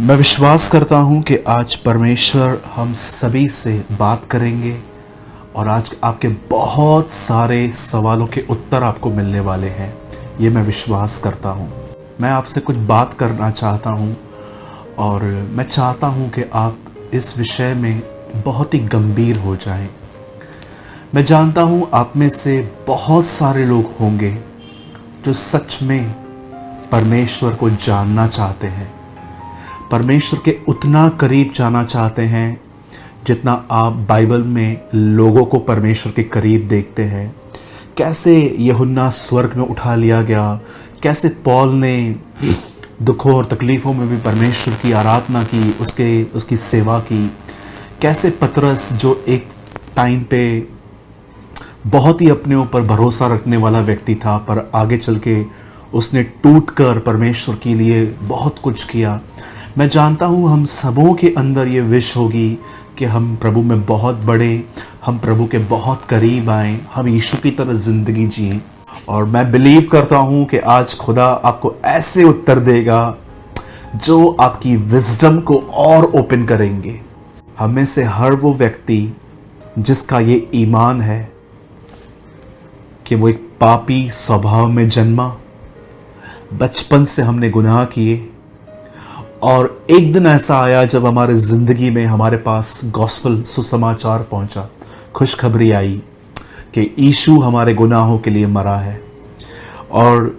मैं विश्वास करता हूं कि आज परमेश्वर हम सभी से बात करेंगे और आज आपके बहुत सारे सवालों के उत्तर आपको मिलने वाले हैं। ये मैं विश्वास करता हूं। मैं आपसे कुछ बात करना चाहता हूं और मैं चाहता हूं कि आप इस विषय में बहुत ही गंभीर हो जाएं। मैं जानता हूं आप में से बहुत सारे लोग होंगे जो सच में परमेश्वर को जानना चाहते हैं, परमेश्वर के उतना करीब जाना चाहते हैं जितना आप बाइबल में लोगों को परमेश्वर के करीब देखते हैं। कैसे यूहन्ना स्वर्ग में उठा लिया गया, कैसे पौल ने दुखों और तकलीफ़ों में भी परमेश्वर की आराधना की, उसकी सेवा की। कैसे पतरस जो एक टाइम पे बहुत ही अपने ऊपर भरोसा रखने वाला व्यक्ति था, पर आगे चल के उसने टूटकर परमेश्वर के लिए बहुत कुछ किया। मैं जानता हूँ हम सबों के अंदर ये विश होगी कि हम प्रभु में बहुत बढ़े, हम प्रभु के बहुत करीब आएँ, हम यीशु की तरह ज़िंदगी जिएं। और मैं बिलीव करता हूँ कि आज खुदा आपको ऐसे उत्तर देगा जो आपकी विजडम को और ओपन करेंगे। हम में से हर वो व्यक्ति जिसका ये ईमान है कि वो एक पापी स्वभाव में जन्मा, बचपन से हमने गुनाह किए और एक दिन ऐसा आया जब हमारे ज़िंदगी में हमारे पास गॉस्पेल सुसमाचार पहुंचा, खुशखबरी आई कि यीशु हमारे गुनाहों के लिए मरा है। और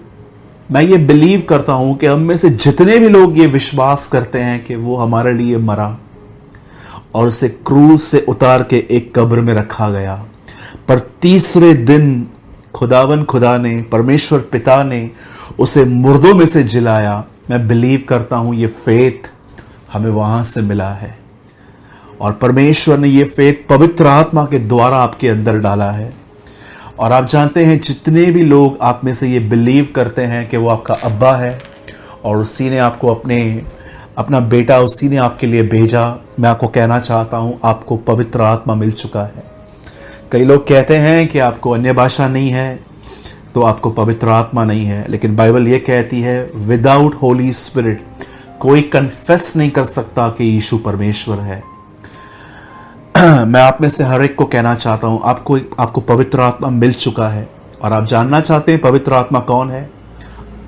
मैं ये बिलीव करता हूं कि हम में से जितने भी लोग ये विश्वास करते हैं कि वो हमारे लिए मरा और उसे क्रूस से उतार के एक कब्र में रखा गया, पर तीसरे दिन खुदा ने, परमेश्वर पिता ने उसे मुर्दों में से जिलाया। मैं बिलीव करता हूं ये फेथ हमें वहां से मिला है और परमेश्वर ने ये फेथ पवित्र आत्मा के द्वारा आपके अंदर डाला है। और आप जानते हैं जितने भी लोग आप में से ये बिलीव करते हैं कि वो आपका अब्बा है और उसी ने आपको अपना बेटा उसी ने आपके लिए भेजा, मैं आपको कहना चाहता हूं आपको पवित्र आत्मा मिल चुका है। कई लोग कहते हैं कि आपको अन्य भाषा नहीं है तो आपको पवित्र आत्मा नहीं है, लेकिन बाइबल ये कहती है विदाउट होली स्पिरिट कोई कन्फेस नहीं कर सकता कि यीशु परमेश्वर है। मैं आप में से हर एक को कहना चाहता हूं आपको पवित्र आत्मा मिल चुका है। और आप जानना चाहते हैं पवित्र आत्मा कौन है?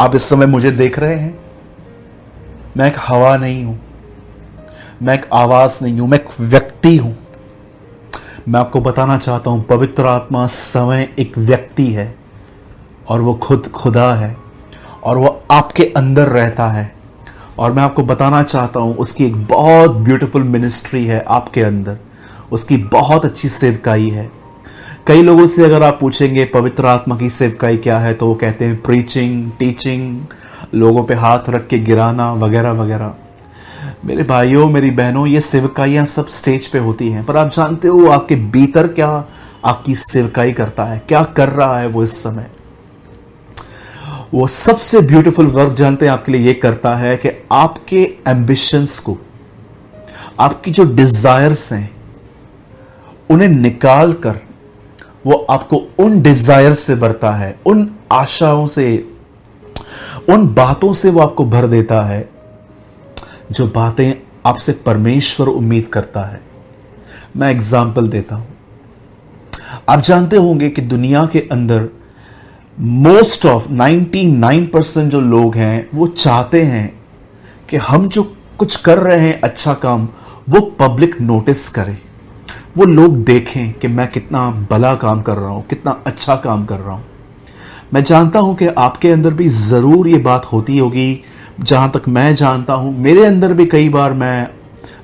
आप इस समय मुझे देख रहे हैं, मैं एक हवा नहीं हूं, मैं एक आवाज नहीं हूं, मैं एक व्यक्ति हूं। मैं आपको बताना चाहता हूं पवित्र आत्मा समय एक व्यक्ति है और वो खुद खुदा है और वो आपके अंदर रहता है। और मैं आपको बताना चाहता हूं उसकी एक बहुत ब्यूटीफुल मिनिस्ट्री है आपके अंदर, उसकी बहुत अच्छी सेवकाई है। कई लोगों से अगर आप पूछेंगे पवित्र आत्मा की सेवकाई क्या है तो वो कहते हैं प्रीचिंग, टीचिंग, लोगों पे हाथ रख के गिराना वगैरह वगैरह। मेरे भाइयों, मेरी बहनों, ये सेवकाइयाँ सब स्टेज पे होती हैं, पर आप जानते हो आपके भीतर क्या आपकी सेवकाई करता है, क्या कर रहा है वो इस समय? वो सबसे ब्यूटीफुल वर्क जानते हैं आपके लिए ये करता है कि आपके एम्बिशंस को, आपकी जो डिजायर्स हैं उन्हें निकाल कर वो आपको उन डिजायर से भरता है, उन आशाओं से, उन बातों से वो आपको भर देता है जो बातें आपसे परमेश्वर उम्मीद करता है। मैं एग्जाम्पल देता हूं। आप जानते होंगे कि दुनिया के अंदर मोस्ट ऑफ 99% जो लोग हैं वो चाहते हैं कि हम जो कुछ कर रहे हैं अच्छा काम वो पब्लिक नोटिस करे, वो लोग देखें कि मैं कितना भला काम कर रहा हूं, कितना अच्छा काम कर रहा हूं। मैं जानता हूं कि आपके अंदर भी जरूर ये बात होती होगी। जहां तक मैं जानता हूं मेरे अंदर भी कई बार मैं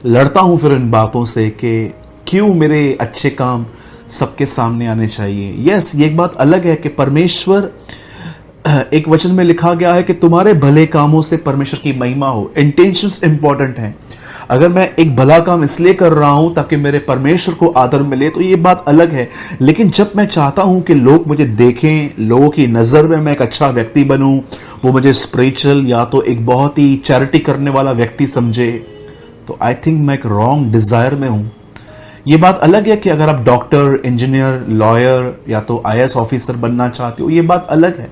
लड़ता हूं फिर इन बातों से कि क्यों मेरे अच्छे काम सबके सामने आने चाहिए। यस, ये एक बात अलग है कि परमेश्वर, एक वचन में लिखा गया है कि तुम्हारे भले कामों से परमेश्वर की महिमा हो। इंटेंशंस इंपॉर्टेंट हैं। अगर मैं एक भला काम इसलिए कर रहा हूं ताकि मेरे परमेश्वर को आदर मिले तो ये बात अलग है। लेकिन जब मैं चाहता हूं कि लोग मुझे देखें, लोगों की नजर में मैं एक अच्छा व्यक्ति बनूं, वो मुझे स्पिरिचुअल या तो एक बहुत ही चैरिटी करने वाला व्यक्ति समझे, तो आई थिंक मैं एक रॉन्ग डिजायर में हूं। ये बात अलग है कि अगर आप डॉक्टर, इंजीनियर, लॉयर या तो आईएएस ऑफिसर बनना चाहते हो, ये बात अलग है।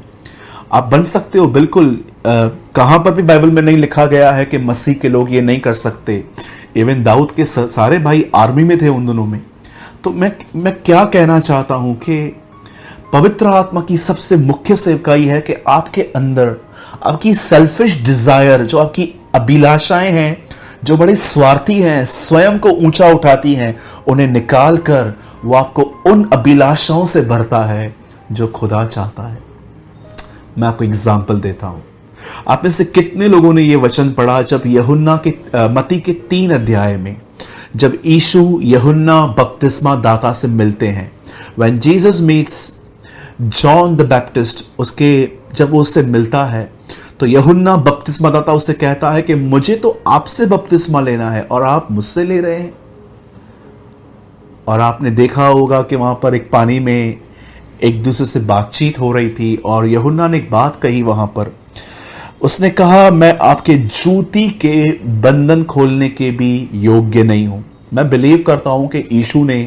आप बन सकते हो बिल्कुल। कहां पर भी बाइबल में नहीं लिखा गया है कि मसीह के लोग ये नहीं कर सकते। इवन दाऊद के सारे भाई आर्मी में थे उन दिनों में। तो मैं क्या कहना चाहता हूं कि पवित्र आत्मा की सबसे मुख्य सेवकाई है कि आपके अंदर आपकी सेल्फिश डिजायर, जो आपकी अभिलाषाएं हैं, जो बड़ी स्वार्थी हैं, स्वयं को ऊंचा उठाती हैं, उन्हें निकाल कर वो आपको उन अभिलाषाओं से भरता है जो खुदा चाहता है। मैं आपको एग्जाम्पल देता हूं। आप में से कितने लोगों ने यह वचन पढ़ा जब यूहन्ना के मत्ती के 3 अध्याय में, जब यीशु यूहन्ना बपतिस्मा दाता से मिलते हैं, when Jesus meets John the Baptist, उसके जब वो उससे मिलता है तो यूहन्ना बपतिस्मा दाता उससे कहता है कि मुझे तो आपसे बपतिस्मा लेना है और आप मुझसे ले रहे हैं। और आपने देखा होगा कि वहां पर एक पानी में एक दूसरे से बातचीत हो रही थी और यूहन्ना ने एक बात कही वहां पर। उसने कहा, मैं आपके जूती के बंधन खोलने के भी योग्य नहीं हूं। मैं बिलीव करता हूं कि यीशु ने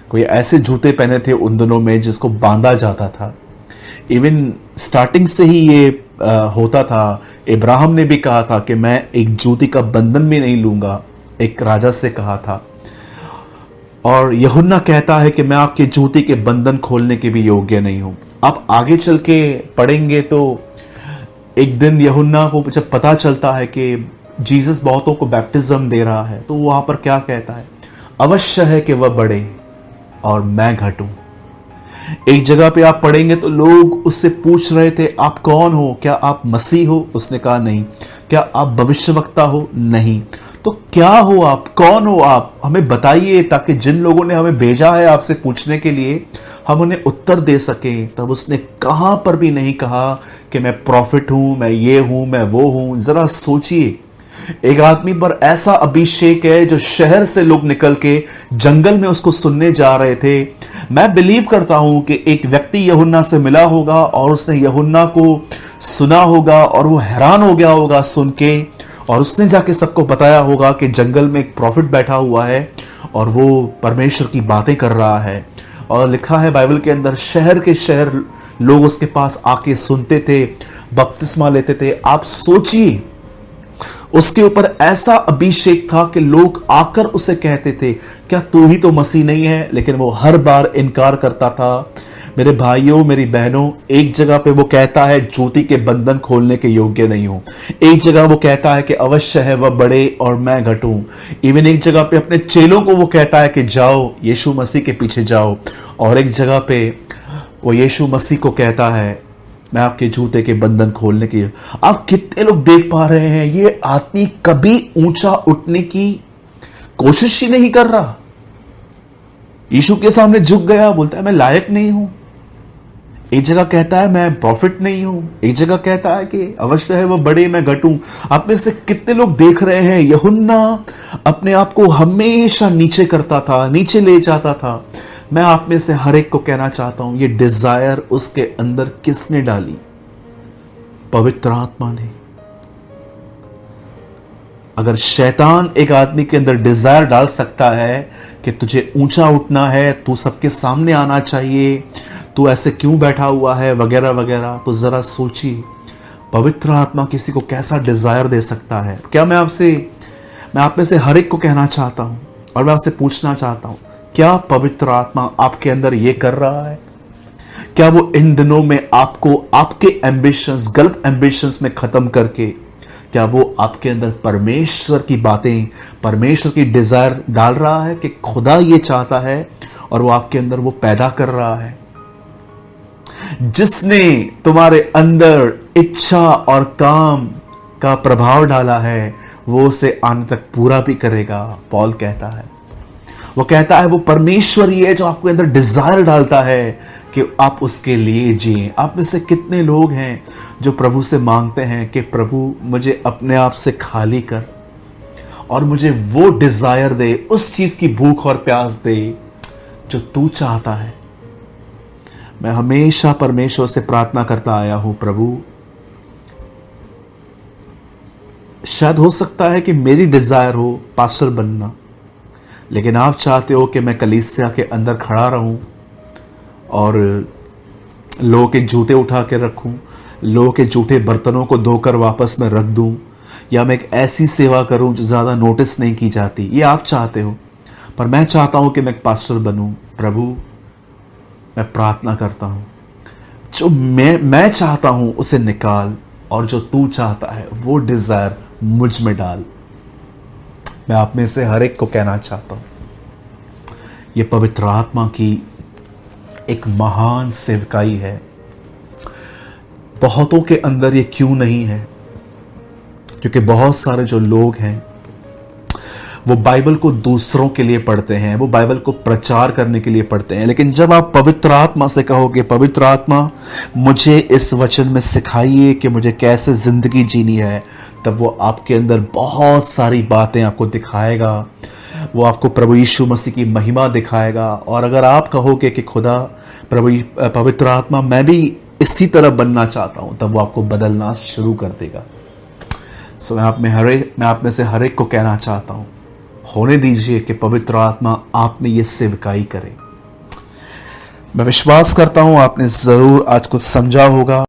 कोई ऐसे जूते पहने थे उन दिनों में जिसको बांधा जाता था। इवन स्टार्टिंग से ही ये होता था। इब्राहिम ने भी कहा था कि मैं एक जूती का बंधन भी नहीं लूंगा, एक राजा से कहा था। और यूहन्ना कहता है कि मैं आपके जूती के बंधन खोलने के भी योग्य नहीं हूं। आप आगे चल के पढ़ेंगे तो एक दिन यूहन्ना को जब पता चलता है कि जीसस बहुतों को बैप्टिज्म दे रहा है, तो वहां पर क्या कहता है, अवश्य है कि वह बढ़े और मैं घटूं। एक जगह पे आप पढ़ेंगे तो लोग उससे पूछ रहे थे, आप कौन हो? क्या आप मसीह हो? उसने कहा नहीं। क्या आप भविष्यवक्ता हो? नहीं। तो क्या हो आप? कौन हो आप? हमें बताइए, ताकि जिन लोगों ने हमें भेजा है आपसे पूछने के लिए, हम उन्हें उत्तर दे सकें। तब उसने कहां पर भी नहीं कहा कि मैं प्रॉफिट हूं, मैं ये हूं, मैं वो हूं। जरा सोचिए, एक आदमी पर ऐसा अभिषेक है जो शहर से लोग निकल के जंगल में उसको सुनने जा रहे थे। मैं बिलीव करता हूं कि एक व्यक्ति यूहन्ना से मिला होगा और उसने यूहन्ना को सुना होगा और वो हैरान हो गया होगा सुन के, और उसने जाके सबको बताया होगा कि जंगल में एक प्रॉफिट बैठा हुआ है और वो परमेश्वर की बातें कर रहा है। और लिखा है बाइबल के अंदर, शहर के शहर लोग उसके पास आके सुनते थे, बपतिस्मा लेते थे। आप सोचिए, उसके ऊपर ऐसा अभिषेक था कि लोग आकर उसे कहते थे, क्या तू ही तो मसीह नहीं है? लेकिन वो हर बार इनकार करता था। मेरे भाइयों, मेरी बहनों, एक जगह पे वो कहता है जूती के बंधन खोलने के योग्य नहीं हूं। एक जगह वो कहता है कि अवश्य है वह बढ़े और मैं घटूं। इवन एक जगह पे अपने चेलों को वो कहता है कि जाओ, यीशु मसीह के पीछे जाओ। और एक जगह पे वो यीशु मसीह को कहता है, मैं आपके जूते के बंधन खोलने की। आप कितने लोग देख पा रहे हैं, ये आदमी कभी ऊंचा उठने की कोशिश ही नहीं कर रहा। यीशु के सामने झुक गया, बोलता है मैं लायक नहीं हूं। एक जगह कहता है मैं प्रॉफिट नहीं हूं, एक जगह कहता है कि अवश्य है वह बढ़े मैं घटूं। आप में से कितने लोग देख रहे हैं, यूहन्ना अपने आप को हमेशा नीचे करता था, नीचे ले जाता था। मैं आप में से हर एक को कहना चाहता हूं, ये डिजायर उसके अंदर किसने डाली? पवित्र आत्मा ने। अगर शैतान एक आदमी के अंदर डिजायर डाल सकता है कि तुझे ऊंचा उठना है, तू सबके सामने आना चाहिए, तू ऐसे क्यों बैठा हुआ है, वगैरह वगैरह, तो जरा सोचिए पवित्र आत्मा किसी को कैसा डिजायर दे सकता है। क्या मैं आप में से हर एक को कहना चाहता हूं और मैं आपसे पूछना चाहता हूं, क्या पवित्र आत्मा आपके अंदर ये कर रहा है? क्या वो इन दिनों में आपको आपके एम्बिशंस, गलत एम्बिशंस में खत्म करके, क्या वो आपके अंदर परमेश्वर की बातें, परमेश्वर की डिजायर डाल रहा है कि खुदा ये चाहता है और वो आपके अंदर वो पैदा कर रहा है? जिसने तुम्हारे अंदर इच्छा और काम का प्रभाव डाला है, वो उसे आने तक पूरा भी करेगा। पॉल कहता है, वो कहता है वो परमेश्वर ही है जो आपके अंदर डिजायर डालता है कि आप उसके लिए जिए। आप में से कितने लोग हैं जो प्रभु से मांगते हैं कि प्रभु मुझे अपने आप से खाली कर और मुझे वो डिजायर दे, उस चीज की भूख और प्यास दे जो तू चाहता है। मैं हमेशा परमेश्वर से प्रार्थना करता आया हूं, प्रभु शायद हो सकता है कि मेरी डिजायर हो पास्टर बनना, लेकिन आप चाहते हो कि मैं कलीसिया के अंदर खड़ा रहूं और लोगों के जूते उठा के रखूं, लोगों के जूठे बर्तनों को धोकर वापस में रख दूं, या मैं एक ऐसी सेवा करूं जो ज़्यादा नोटिस नहीं की जाती। ये आप चाहते हो, पर मैं चाहता हूं कि मैं एक पास्टर बनूं। प्रभु, मैं प्रार्थना करता हूं, जो मैं चाहता हूं उसे निकाल, और जो तू चाहता है वो डिजायर मुझ में डाल। मैं आप में से हर एक को कहना चाहता हूं, ये पवित्र आत्मा की एक महान सेवकाई है। बहुतों के अंदर ये क्यों नहीं है? क्योंकि बहुत सारे जो लोग हैं वो बाइबल को दूसरों के लिए पढ़ते हैं, वो बाइबल को प्रचार करने के लिए पढ़ते हैं। लेकिन जब आप पवित्र आत्मा से कहोगे, पवित्र आत्मा मुझे इस वचन में सिखाइए कि मुझे कैसे जिंदगी जीनी है, तब वो आपके अंदर बहुत सारी बातें आपको दिखाएगा। वो आपको प्रभु यीशु मसीह की महिमा दिखाएगा। और अगर आप कहोगे कि खुदा, प्रभु पवित्र आत्मा मैं भी इसी तरह बनना चाहता हूं, तब वो आपको बदलना शुरू कर देगा। सो मैं आप में से हर एक को कहना चाहता हूं, होने दीजिए कि पवित्र आत्मा आप में ये सेवकाई करे। मैं विश्वास करता हूं आपने जरूर आज कुछ समझा होगा।